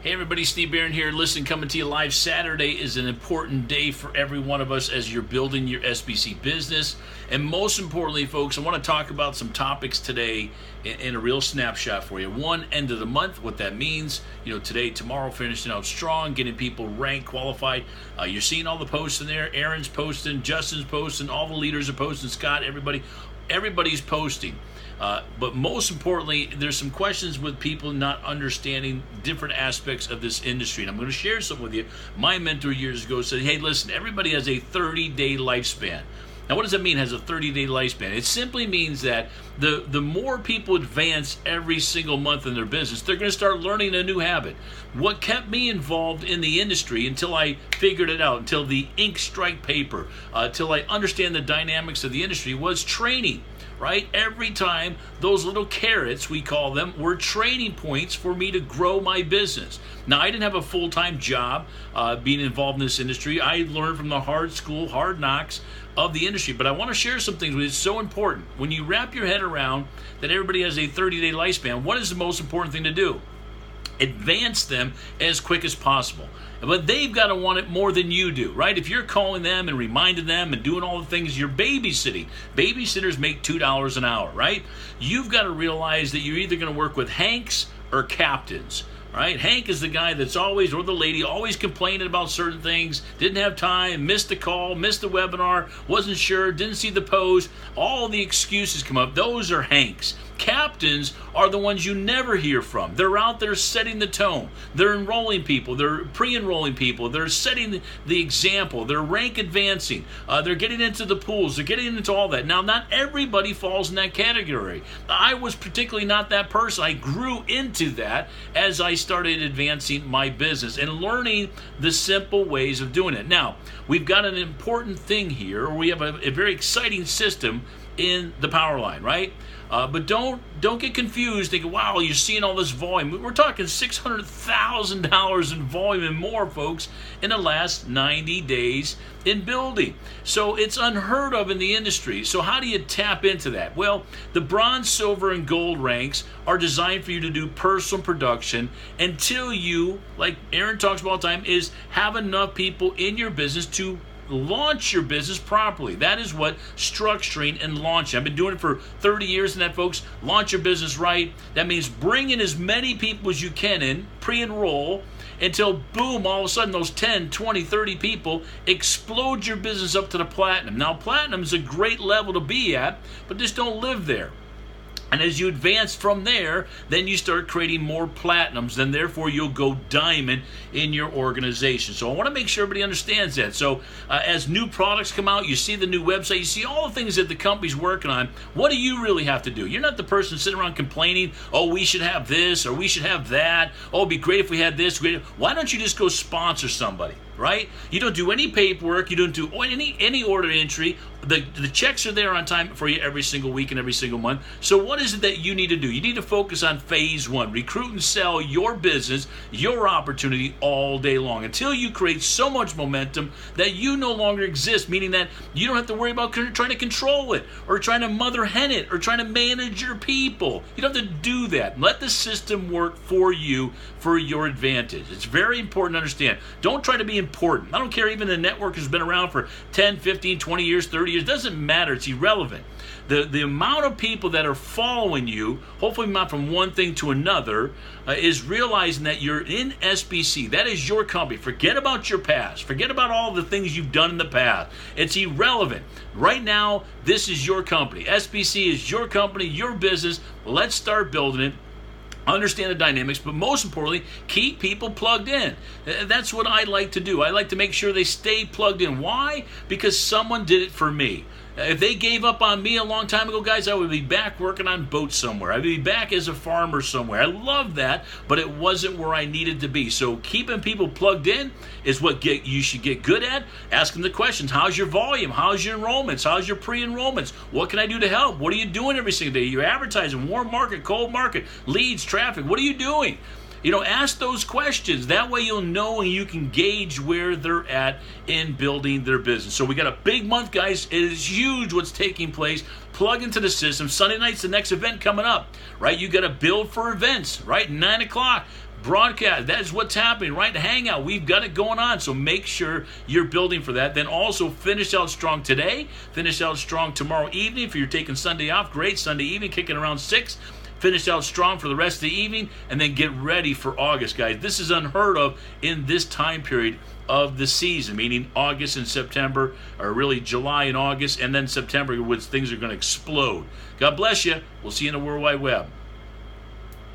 Hey everybody, Steve Barron here. Listen, coming to you live. Saturday is an important day for every one of us as you're building your SBC business. And most importantly, folks, I want to talk about some topics today in a real snapshot for you. One, end of the month, what that means. Today, tomorrow, finishing out strong, getting people ranked, qualified. You're seeing all the posts in there. Aaron's posting, Justin's posting, all the leaders are posting, Scott, everybody's posting. But most importantly, there's some questions with people not understanding different aspects of this industry. And I'm going to share some with you. My mentor years ago said, hey, listen, everybody has a 30-day lifespan. Now, what does that mean, has a 30-day lifespan? It simply means that the more people advance every single month in their business, they're going to start learning a new habit. What kept me involved in the industry until I figured it out, until the ink strike paper, until I understand the dynamics of the industry, was training. Right? Every time, those little carrots, we call them, were training points for me to grow my business. Now, I didn't have a full-time job being involved in this industry. I learned from the hard knocks of the industry. But I want to share some things with you. It's so important. When you wrap your head around that everybody has a 30-day lifespan, what is the most important thing to do? Advance them as quick as possible. But they've got to want it more than you do, right? If you're calling them and reminding them and doing all the things, you're babysitting. Babysitters make $2 an hour, right? You've got to realize that you're either going to work with Hanks or captains. Right? Hank is the guy that's always, or the lady, always complaining about certain things, didn't have time, missed the call, missed the webinar, wasn't sure, didn't see the post. All the excuses come up. Those are Hanks. Captains are the ones you never hear from. They're out there setting the tone. They're enrolling people. They're pre-enrolling people. They're setting the example. They're rank advancing. They're getting into the pools. They're getting into all that. Now, not everybody falls in that category. I was particularly not that person. I grew into that as I started advancing my business and learning the simple ways of doing it. Now, we've got an important thing here, or we have a very exciting system in the power line, right? But don't get confused thinking, wow, you're seeing all this volume. We're talking $600,000 in volume and more, folks, in the last 90 days in building. So it's unheard of in the industry. So how do you tap into that? Well, the bronze, silver, and gold ranks are designed for you to do personal production until you, like Aaron talks about all the time, is have enough people in your business to launch your business properly. That is what structuring and launching. I've been doing it for 30 years, and that, folks, launch your business right. That means bring in as many people as you can in, pre-enroll, until, boom, all of a sudden those 10, 20, 30 people explode your business up to the platinum. Now, platinum is a great level to be at, but just don't live there. And as you advance from there, then you start creating more platinums. Then therefore you'll go diamond in your organization. So I want to make sure everybody understands that. So as new products come out, you see the new website, you see all the things that the company's working on. What do you really have to do? You're not the person sitting around complaining, oh, we should have this or we should have that. Oh, it'd be great if we had this. Why don't you just go sponsor somebody? Right? You don't do any paperwork. You don't do any order entry. The checks are there on time for you every single week and every single month. So what is it that you need to do? You need to focus on phase one. Recruit and sell your business, your opportunity all day long until you create so much momentum that you no longer exist, meaning that you don't have to worry about trying to control it or trying to mother hen it or trying to manage your people. You don't have to do that. Let the system work for you for your advantage. It's very important to understand. Don't try to be important. I don't care even the network has been around for 10, 15, 20 years, 30 years. It doesn't matter. It's irrelevant. The amount of people that are following you, hopefully not from one thing to another, is realizing that you're in SBC. That is your company. Forget about your past. Forget about all the things you've done in the past. It's irrelevant. Right now, this is your company. SBC is your company, your business. Let's start building it. Understand the dynamics, but most importantly, keep people plugged in. That's what I like to do. I like to make sure they stay plugged in. Why? Because someone did it for me. If they gave up on me a long time ago, guys, I would be back working on boats somewhere. I'd be back as a farmer somewhere. I love that, but it wasn't where I needed to be. So keeping people plugged in is what you should get good at. Ask them the questions. How's your volume? How's your enrollments? How's your pre-enrollments? What can I do to help? What are you doing every single day? You're advertising, warm market, cold market, leads, traffic. What are you doing? Ask those questions. That way you'll know and you can gauge where they're at in building their business. So we got a big month, guys. It is huge what's taking place. Plug into the system. Sunday night's the next event coming up, right? You got to build for events, right? 9 o'clock. broadcast. That is what's happening, right? The Hangout. We've got it going on. So make sure you're building for that. Then also finish out strong today. Finish out strong tomorrow evening. If you're taking Sunday off, great. Sunday evening, kicking around 6. Finish out strong for the rest of the evening, and then get ready for August, guys. This is unheard of in this time period of the season, meaning August and September, or really July and August, and then September, when things are going to explode. God bless you. We'll see you in the World Wide Web.